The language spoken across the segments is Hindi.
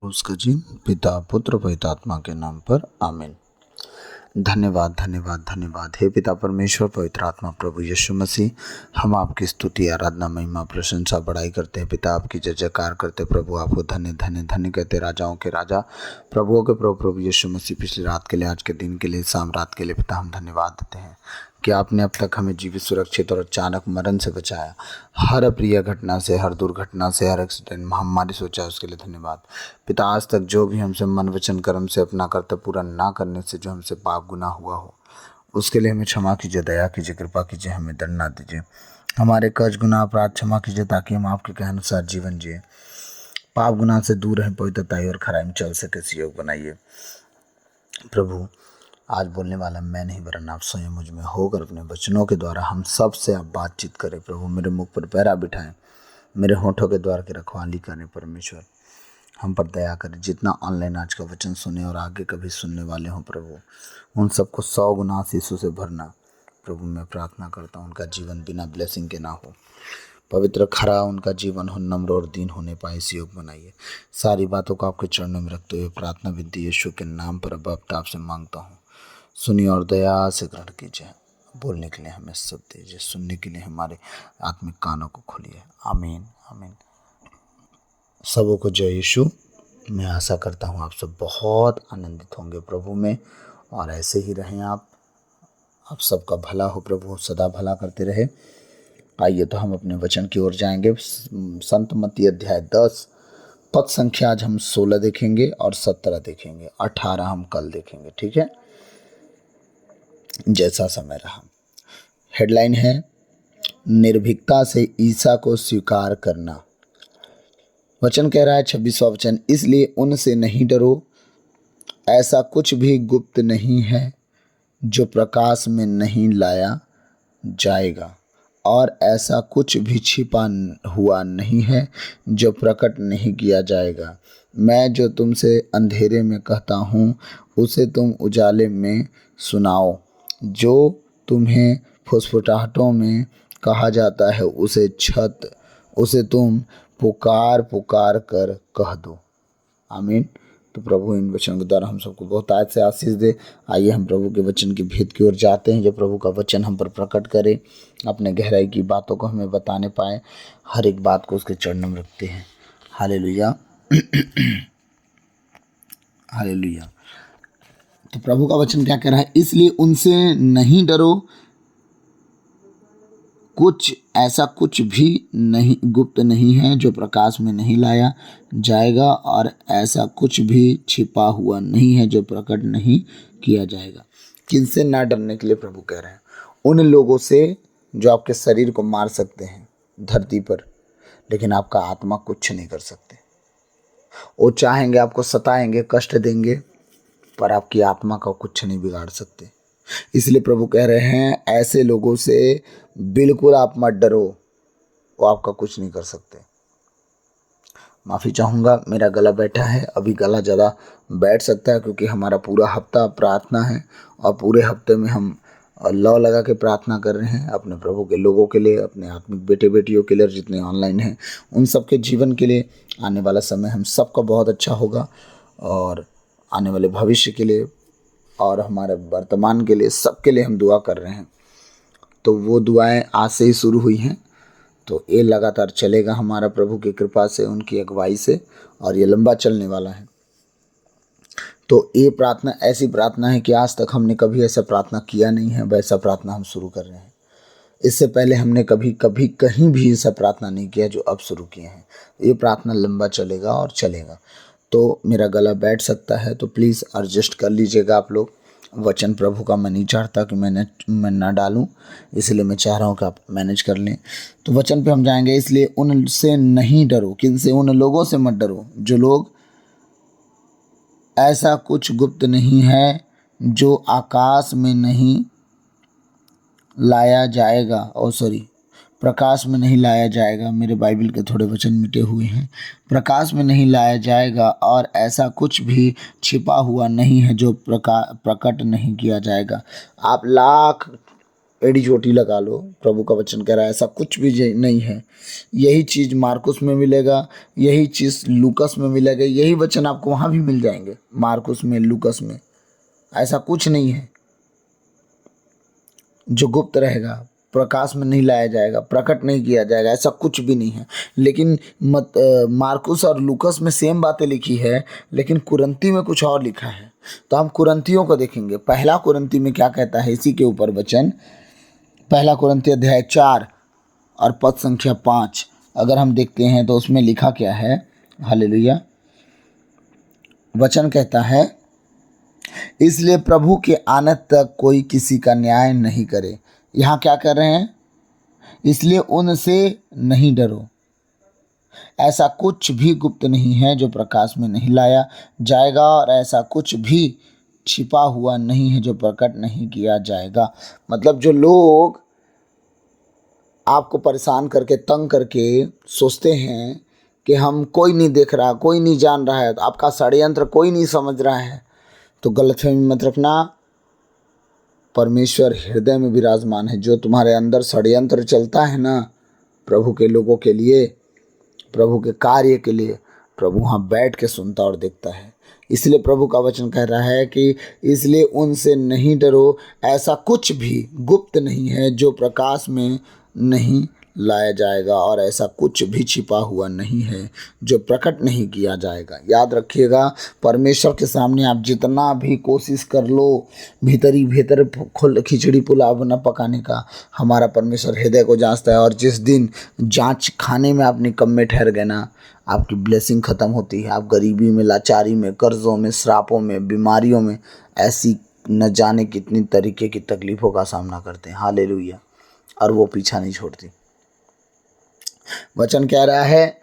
उसका जी पिता पुत्र पवित्र आत्मा के नाम पर आमीन। धन्यवाद धन्यवाद धन्यवाद हे पिता परमेश्वर पवित्र आत्मा प्रभु यीशु मसीह, हम आपकी स्तुति आराधना महिमा प्रशंसा बड़ाई करते हैं पिता, आपकी जय जयकार करते प्रभु, आपको धन्य धन्य धन्य कहते राजाओं के राजा प्रभुओं के प्रभु प्रभु यीशु मसीह। पिछली रात के लिए, आज के दिन के लिए, शाम रात के लिए पिता हम धन्यवाद देते हैं कि आपने अब तक हमें जीवित सुरक्षित और अचानक मरण से बचाया। हर अप्रिय घटना से, हर दुर्घटना से, हर एक्सीडेंट महामारी से बचाया, उसके लिए धन्यवाद पिता। आज तक जो भी हमसे मन वचन कर्म से अपना कर्तव्य पूरा ना करने से जो हमसे पाप गुनाह हुआ हो, उसके लिए हमें क्षमा कीजिए, दया कीजिए, कृपा कीजिए, हमें दंड ना दीजिए। हमारे कर्ज गुनाह अपराध क्षमा कीजिए ताकि हम आपके कहे अनुसार जीवन जिए, पाप गुनाह से दूर रहें, पवित्रता और खराई में चल सके, इस योग बनाइए प्रभु। आज बोलने वाला मैं नहीं वरन आप स्वयं मुझ में होकर अपने वचनों के द्वारा हम सब से आप बातचीत करें प्रभु। मेरे मुख पर पैरा बिठाएं, मेरे होठों के द्वार की रखवाली करें परमेश्वर। हम पर दया करें, जितना ऑनलाइन आज का वचन सुने और आगे कभी सुनने वाले हों प्रभु, उन सबको 100 गुना यीशु से भरना प्रभु। मैं प्रार्थना करता हूँ उनका जीवन बिना ब्लेसिंग के ना हो, पवित्र खरा उनका जीवन हो, नम्र और दीन होने पाए, इस योग बनाइए। सारी बातों को आपके चरणों में रखते हुए प्रार्थना विधि यीशु के नाम पर अब आपसे मांगता हूँ, सुनिए और दया से ग्रहण कीजिए। बोलने के लिए हमें सब दीजिए, सुनने के लिए हमारे आत्मिक कानों को खोलिए। आमीन आमीन। सबों को जय यीशु। मैं आशा करता हूँ आप सब बहुत आनंदित होंगे प्रभु में, और ऐसे ही रहें आप सबका भला हो प्रभु, सदा भला करते रहे। आइए तो हम अपने वचन की ओर जाएंगे। संत मत्ती अध्याय 10 पद संख्या आज हम 16 देखेंगे और 17 देखेंगे, 18 हम कल देखेंगे, ठीक है, जैसा समय रहा। हेडलाइन है निर्भीकता से ईसा को स्वीकार करना। वचन कह रहा है 26वां वचन, इसलिए उनसे नहीं डरो, ऐसा कुछ भी गुप्त नहीं है जो प्रकाश में नहीं लाया जाएगा, और ऐसा कुछ भी छिपा हुआ नहीं है जो प्रकट नहीं किया जाएगा। मैं जो तुमसे अंधेरे में कहता हूँ उसे तुम उजाले में सुनाओ, जो तुम्हें फुसफुटाहटों में कहा जाता है उसे तुम पुकार पुकार कर कह दो। आमीन। तो प्रभु इन वचनों के द्वारा हम सबको बहुत आज से आशीष दे। आइए हम प्रभु के वचन की भेद की ओर जाते हैं, जो प्रभु का वचन हम पर प्रकट करे, अपने गहराई की बातों को हमें बताने पाए, हर एक बात को उसके चरणों में रखते हैं। Hallelujah hallelujah. तो प्रभु का वचन क्या कह रहा है, इसलिए उनसे नहीं डरो, ऐसा कुछ भी नहीं गुप्त नहीं है जो प्रकाश में नहीं लाया जाएगा, और ऐसा कुछ भी छिपा हुआ नहीं है जो प्रकट नहीं किया जाएगा। किनसे ना डरने के लिए प्रभु कह रहे हैं? उन लोगों से जो आपके शरीर को मार सकते हैं धरती पर, लेकिन आपका आत्मा कुछ नहीं कर सकते। वो चाहेंगे आपको सताएंगे, कष्ट देंगे, पर आपकी आत्मा का कुछ नहीं बिगाड़ सकते। इसलिए प्रभु कह रहे हैं ऐसे लोगों से बिल्कुल आप मत डरो, वो आपका कुछ नहीं कर सकते। माफ़ी चाहूँगा, मेरा गला बैठा है, अभी गला ज़्यादा बैठ सकता है क्योंकि हमारा पूरा हफ्ता प्रार्थना है, और पूरे हफ्ते में हम लौ लगा के प्रार्थना कर रहे हैं अपने प्रभु के लोगों के लिए, अपने आत्मिक बेटे बेटियों के लिए, जितने ऑनलाइन हैं उन सब के जीवन के लिए। आने वाला समय हम सबका बहुत अच्छा होगा, और आने वाले भविष्य के लिए और हमारे वर्तमान के लिए, सबके लिए हम दुआ कर रहे हैं। तो वो दुआएं आज से ही शुरू हुई हैं, तो ये लगातार चलेगा हमारा प्रभु की कृपा से, उनकी अगुवाई से, और ये लंबा चलने वाला है। तो ये प्रार्थना ऐसी प्रार्थना है कि आज तक हमने कभी ऐसा प्रार्थना किया नहीं है, वैसा प्रार्थना हम शुरू कर रहे हैं। इससे पहले हमने कभी कहीं भी ऐसा प्रार्थना नहीं किया जो अब शुरू किए हैं। ये प्रार्थना लंबा चलेगा और चलेगा। तो मेरा गला बैठ सकता है, तो प्लीज़ एडजस्ट कर लीजिएगा आप लोग। वचन प्रभु का मैं नहीं चाहता कि मैं ना डालूं, इसलिए मैं चाह रहा हूं कि आप मैनेज कर लें। तो वचन पे हम जाएंगे, इसलिए उनसे नहीं डरो। किनसे? उन लोगों से मत डरो जो लोग, ऐसा कुछ गुप्त नहीं है जो आकाश में नहीं लाया जाएगा, प्रकाश में नहीं लाया जाएगा। मेरे बाइबल के थोड़े वचन मिटे हुए हैं। प्रकाश में नहीं लाया जाएगा, और ऐसा कुछ भी छिपा हुआ नहीं है जो प्रकट नहीं किया जाएगा। आप लाख एड़ी चोटी लगा लो। प्रभु का वचन कह रहा है ऐसा कुछ भी नहीं है। यही चीज़ मार्कुस में मिलेगा, यही चीज़ लूकस में मिलेगा, यही वचन आपको वहाँ भी मिल जाएंगे, मार्कुस में, लूकस में। ऐसा कुछ नहीं है जो गुप्त रहेगा, प्रकाश में नहीं लाया जाएगा, प्रकट नहीं किया जाएगा, ऐसा कुछ भी नहीं है। लेकिन मार्कुस और लूकस में सेम बातें लिखी है, लेकिन कुरंती में कुछ और लिखा है। तो हम कुरंतियों को देखेंगे। पहला कुरंती में क्या कहता है इसी के ऊपर वचन, पहला कुरंती अध्याय 4 और पद संख्या 5 अगर हम देखते हैं तो उसमें लिखा क्या है। हालेलुया। वचन कहता है, इसलिए प्रभु के आने तक कोई किसी का न्याय नहीं करे। यहाँ क्या कर रहे हैं, इसलिए उनसे नहीं डरो। ऐसा कुछ भी गुप्त नहीं है जो प्रकाश में नहीं लाया जाएगा, और ऐसा कुछ भी छिपा हुआ नहीं है जो प्रकट नहीं किया जाएगा। मतलब जो लोग आपको परेशान करके, तंग करके सोचते हैं कि हम कोई नहीं देख रहा, कोई नहीं जान रहा है, तो आपका षड्यंत्र कोई नहीं समझ रहा है, तो गलतफहमी मत रखना। परमेश्वर हृदय में विराजमान है। जो तुम्हारे अंदर षड्यंत्र चलता है ना प्रभु के लोगों के लिए, प्रभु के कार्य के लिए, प्रभु वहाँ बैठ के सुनता और देखता है। इसलिए प्रभु का वचन कह रहा है कि इसलिए उनसे नहीं डरो। ऐसा कुछ भी गुप्त नहीं है जो प्रकाश में नहीं लाया जाएगा, और ऐसा कुछ भी छिपा हुआ नहीं है जो प्रकट नहीं किया जाएगा। याद रखिएगा, परमेश्वर के सामने आप जितना भी कोशिश कर लो भीतर खिचड़ी पुलाव न पकाने का, हमारा परमेश्वर हृदय को जांचता है। और जिस दिन जांच खाने में आप निकम्मे ठहर गए ना, आपकी ब्लेसिंग ख़त्म होती है। आप गरीबी में, लाचारी में, कर्ज़ों में, श्रापों में, बीमारियों में, ऐसी न जाने कितनी तरीके की तकलीफ़ों का सामना करते हैं। हालेलुया। और वो पीछा नहीं छोड़ती। वचन कह रहा है,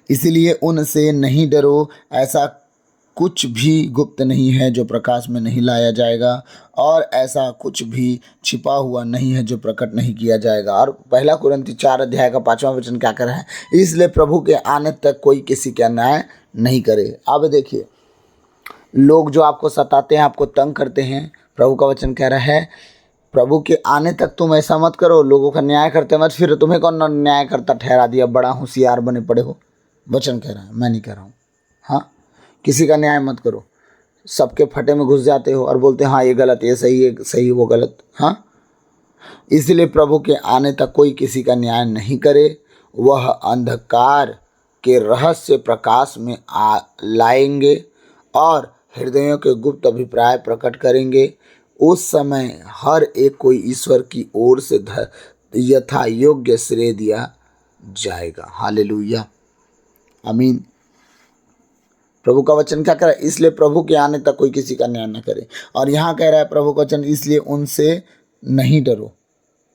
इसलिए उनसे नहीं डरो। ऐसा कुछ भी गुप्त नहीं है जो प्रकाश में नहीं लाया जाएगा, और ऐसा कुछ भी छिपा हुआ नहीं है जो प्रकट नहीं किया जाएगा। और पहला कुरिन्ती 4 अध्याय का 5वां वचन क्या कर रहा है, इसलिए प्रभु के आने तक कोई किसी का न्याय नहीं करे। अब देखिए, लोग जो आपको सताते हैं, आपको तंग करते हैं, प्रभु का वचन कह रहा है प्रभु के आने तक तुम ऐसा मत करो, लोगों का न्याय करते मत। फिर तुम्हें कौन न्याय करता ठहरा दिया, बड़ा होशियार बने पड़े हो। वचन कह रहा है, मैं नहीं कह रहा हूँ। हाँ, किसी का न्याय मत करो। सबके फटे में घुस जाते हो और बोलते हैं हाँ ये गलत, ये सही, ये सही, वो गलत। हाँ, इसलिए प्रभु के आने तक कोई किसी का न्याय नहीं करे। वह अंधकार के रहस्य प्रकाश में लाएंगे और हृदयों के गुप्त अभिप्राय प्रकट करेंगे। उस समय हर एक कोई ईश्वर की ओर से यथा योग्य श्रेय दिया जाएगा। हालेलुया, आमीन। प्रभु का वचन क्या कह रहा है, इसलिए प्रभु के आने तक कोई किसी का न्याय न करे। और यहाँ कह रहा है प्रभु का वचन, इसलिए उनसे नहीं डरो।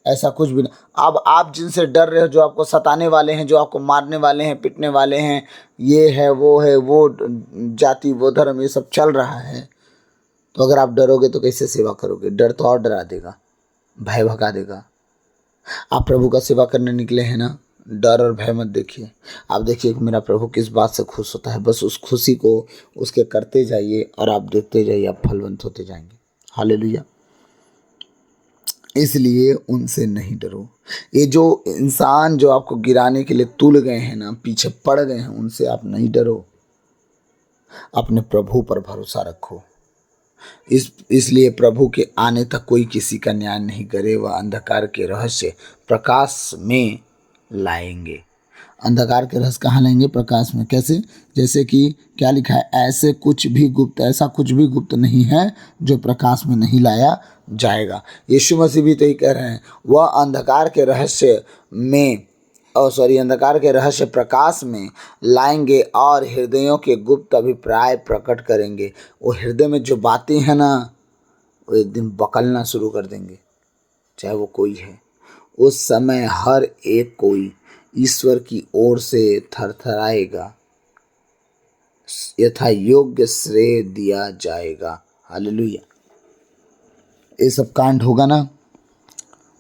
ऐसा कुछ भी नहीं। अब आप जिनसे डर रहे हो, जो आपको सताने वाले हैं, जो आपको मारने वाले हैं, पिटने वाले हैं, ये है, वो जाति, वो धर्म, ये सब चल रहा है, तो अगर आप डरोगे तो कैसे सेवा करोगे? डर तो और डरा देगा, भय भगा देगा। आप प्रभु का सेवा करने निकले हैं ना, डर और भय मत देखिए। आप देखिए कि मेरा प्रभु किस बात से खुश होता है, बस उस खुशी को उसके करते जाइए और आप देखते जाइए, आप फलवंत होते जाएंगे। हालेलुया। इसलिए उनसे नहीं डरो। ये जो इंसान जो आपको गिराने के लिए तुल गए हैं ना, पीछे पड़ गए हैं, उनसे आप नहीं डरो। अपने प्रभु पर भरोसा रखो। इसलिए प्रभु के आने तक कोई किसी का न्याय नहीं करे। वह अंधकार के रहस्य प्रकाश में लाएंगे। अंधकार के रहस्य कहाँ लाएंगे? प्रकाश में। कैसे? जैसे कि क्या लिखा है, ऐसा कुछ भी गुप्त नहीं है जो प्रकाश में नहीं लाया जाएगा। यीशु मसीह भी तो ही कह रहे हैं, वह अंधकार के रहस्य प्रकाश में लाएंगे और हृदयों के गुप्त अभिप्राय प्रकट करेंगे। वो हृदय में जो बातें हैं ना, वो एक दिन बकलना शुरू कर देंगे, चाहे वो कोई है। उस समय हर एक कोई ईश्वर की ओर से थरथराएगा, यथा योग्य श्रेय दिया जाएगा। हालेलुया। ये सब कांड होगा ना,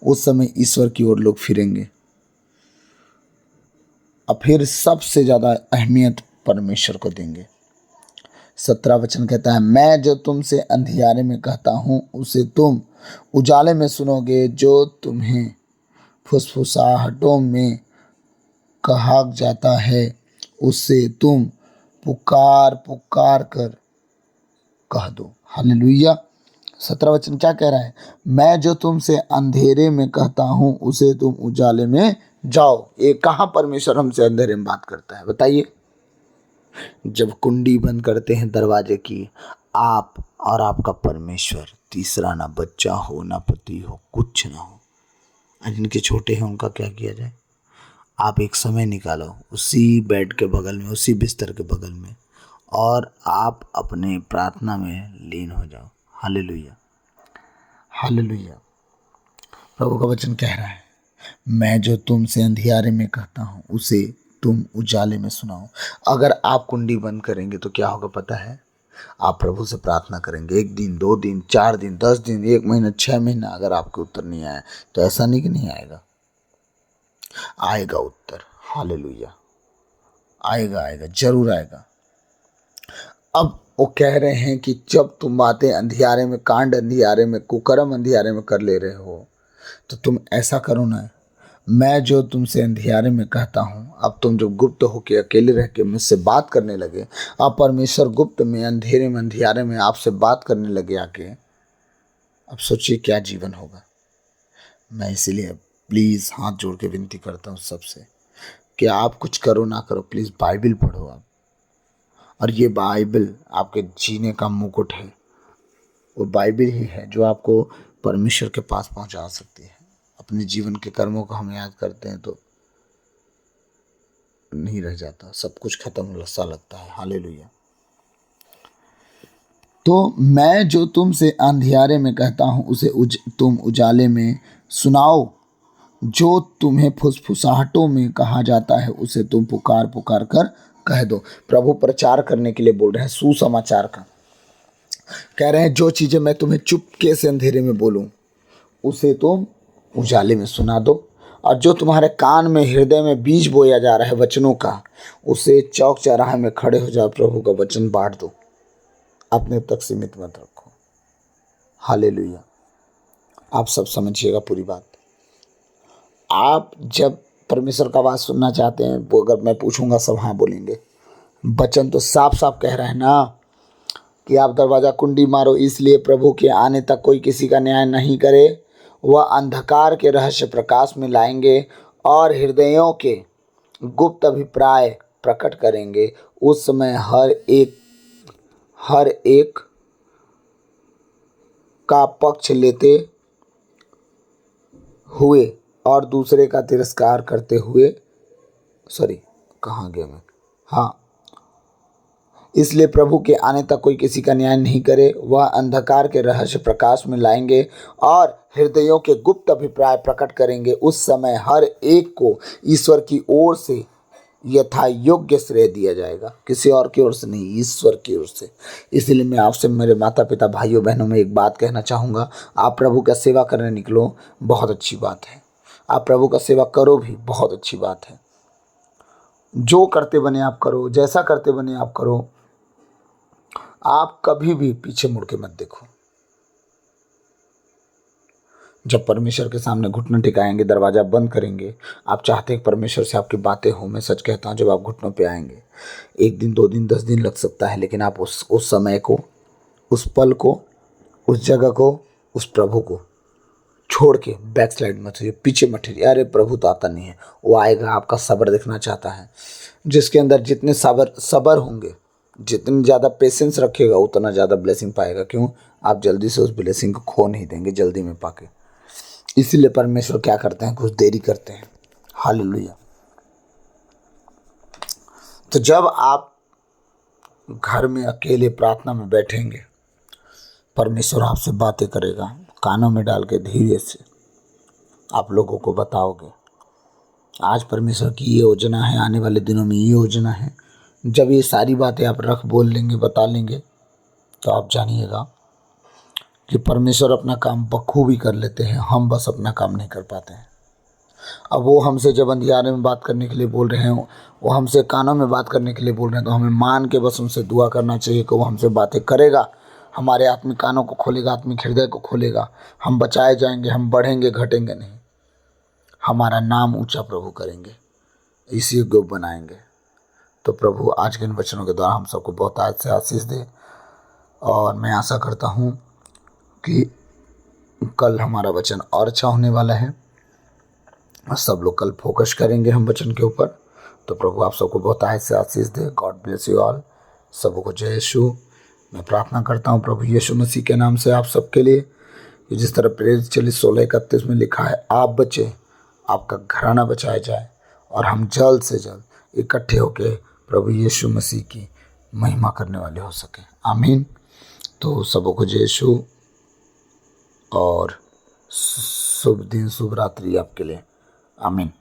उस समय ईश्वर की ओर लोग फिरेंगे। अब फिर सबसे ज़्यादा अहमियत परमेश्वर को देंगे, 17 वचन कहता है, मैं जो तुमसे अंधियारे में कहता हूँ उसे तुम उजाले में सुनोगे, जो तुम्हें फुसफुसाहटों में कहा जाता है उसे तुम पुकार पुकार कर कह दो। हालेलुया। 17 वचन क्या कह रहा है? मैं जो तुमसे अंधेरे में कहता हूँ उसे तुम उजाले में जाओ। ये कहाँ परमेश्वर हमसे अंधेरे में बात करता है बताइए? जब कुंडी बंद करते हैं दरवाजे की, आप और आपका परमेश्वर, तीसरा ना बच्चा हो ना पति हो, कुछ ना हो। जिनके छोटे हैं उनका क्या किया जाए? आप एक समय निकालो उसी बेड के बगल में, उसी बिस्तर के बगल में, और आप अपने प्रार्थना में लीन हो जाओ। Hallelujah, hallelujah. प्रभु का वचन कह रहा है, मैं जो तुमसे अंधियारे में कहता हूँ उसे तुम उजाले में सुनाओ। अगर आप कुंडी बंद करेंगे तो क्या होगा पता है? आप प्रभु से प्रार्थना करेंगे, 1 दिन 2 दिन 4 दिन 10 दिन 1 महीना 6 महीना, अगर आपके उत्तर नहीं आया तो ऐसा नहीं कि नहीं आएगा, आएगा उत्तर। हालेलुया, आएगा, आएगा, जरूर आएगा। अब वो कह रहे हैं कि जब तुम बातें अंधियारे में, कांड अंधियारे में, कुकर्म अंधियारे में कर ले रहे हो तो तुम ऐसा करो ना, मैं जो तुमसे अंधियारे में कहता हूँ, अब तुम जो गुप्त होके अकेले रह के मुझसे बात करने लगे, अब परमेश्वर गुप्त में, अंधेरे में, अंधियारे में आपसे बात करने लगे आके, अब सोचिए क्या जीवन होगा। मैं इसीलिए प्लीज़ हाथ जोड़ के विनती करता हूँ सबसे कि आप कुछ करो ना करो, प्लीज़ बाइबल पढ़ो आप। और ये बाइबल आपके जीने का मुकुट है। वो बाइबल ही है जो आपको परमेश्वर के पास पहुंचा सकती है। अपने जीवन के कर्मों को हम याद करते हैं तो नहीं रह जाता, सब कुछ खत्म सा लगता है। हालेलुया। तो मैं जो तुमसे अंधियारे में कहता हूँ उसे तुम उजाले में सुनाओ, जो तुम्हें फुसफुसाहटों में कहा जाता है उसे तुम पुकार पुकार कर कह दो। प्रभु प्रचार करने के लिए बोल रहे हैं, सुसमाचार का। कह रहे हैं जो चीज़ें मैं तुम्हें चुपके से अंधेरे में बोलूं उसे तुम उजाले में सुना दो, और जो तुम्हारे कान में, हृदय में बीज बोया जा रहा है वचनों का, उसे चौक चौराहे में खड़े हो जाओ, प्रभु का वचन बांट दो, अपने तक सीमित मत रखो। हालेलुया। आप सब समझिएगा पूरी बात। आप जब परमेश्वर का आवाज़ सुनना चाहते हैं, वो अगर मैं पूछूंगा सब हाँ बोलेंगे। वचन तो साफ साफ कह रहे हैं ना कि आप दरवाज़ा कुंडी मारो, इसलिए प्रभु के आने तक कोई किसी का न्याय नहीं करे। वह अंधकार के रहस्य प्रकाश में लाएंगे और हृदयों के गुप्त अभिप्राय प्रकट करेंगे। उस समय हर एक का पक्ष लेते हुए और दूसरे का तिरस्कार करते हुए, कहाँ गया मैं? हाँ, इसलिए प्रभु के आने तक कोई किसी का न्याय नहीं करे। वह अंधकार के रहस्य प्रकाश में लाएंगे और हृदयों के गुप्त अभिप्राय प्रकट करेंगे। उस समय हर एक को ईश्वर की ओर से यथा योग्य श्रेय दिया जाएगा, किसी और की ओर से नहीं, ईश्वर की ओर से। इसलिए मैं आपसे, मेरे माता पिता भाइयों बहनों में एक बात कहना चाहूँगा, आप प्रभु का सेवा करने निकलो, बहुत अच्छी बात है। आप प्रभु का सेवा करो भी, बहुत अच्छी बात है। जो करते बने आप करो, जैसा करते बने आप करो। आप कभी भी पीछे मुड़ के मत देखो। जब परमेश्वर के सामने घुटने टिकाएंगे, दरवाजा बंद करेंगे, आप चाहते हैं परमेश्वर से आपकी बातें हो, मैं सच कहता हूँ जब आप घुटनों पे आएंगे, 1 दिन 2 दिन 10 दिन लग सकता है, लेकिन आप उस समय को, उस पल को, उस जगह को, उस प्रभु को छोड़ के बैक स्लाइड मत होइए, पीछे मत हटिए। अरे प्रभु तो आता नहीं है, वो आएगा, आपका सब्र देखना चाहता है। जिसके अंदर जितने सब्र होंगे, जितनी ज़्यादा पेशेंस रखेगा, उतना ज़्यादा ब्लेसिंग पाएगा। क्यों? आप जल्दी से उस ब्लेसिंग को खो नहीं देंगे जल्दी में पाके। इसीलिए परमेश्वर क्या करते हैं, कुछ देरी करते हैं। हालेलुया। तो जब आप घर में अकेले प्रार्थना में बैठेंगे, परमेश्वर आपसे बातें करेगा, कानों में डाल के धीरे से आप लोगों को बताओगे। आज परमेश्वर की ये योजना है, आने वाले दिनों में ये योजना है। जब ये सारी बातें आप बोल लेंगे, बता लेंगे, तो आप जानिएगा कि परमेश्वर अपना काम बखूबी कर लेते हैं, हम बस अपना काम नहीं कर पाते हैं। अब वो हमसे जब अंधियारे में बात करने के लिए बोल रहे हैं, वो हमसे कानों में बात करने के लिए बोल रहे हैं, तो हमें मान के बस उनसे दुआ करना चाहिए कि वो हमसे बातें करेगा, हमारे आत्मिक कानों को खोलेगा, आत्मिक हृदय को खोलेगा, हम बचाए जाएंगे, हम बढ़ेंगे, घटेंगे नहीं, हमारा नाम ऊंचा प्रभु करेंगे, इसी को बनाएंगे। तो प्रभु आज के इन वचनों के द्वारा हम सबको बहुत आज से आशीष दे, और मैं आशा करता हूँ कि कल हमारा वचन और अच्छा होने वाला है। सब लोग कल फोकस करेंगे हम वचन के ऊपर। तो प्रभु आप सबको बहुत आज से आशीष दे। God bless you all. सबको जय यीशु। मैं प्रार्थना करता हूँ प्रभु यीशु मसीह के नाम से आप सबके लिए, कि जिस तरह प्रेरित 16:31 में लिखा है, आप बचे, आपका घराना बचाया जाए, और हम जल्द से जल्द इकट्ठे होकर प्रभु यीशु मसीह की महिमा करने वाले हो सके। आमीन। तो सबको जय यीशु और शुभ दिन, शुभ रात्रि आपके लिए। आमीन।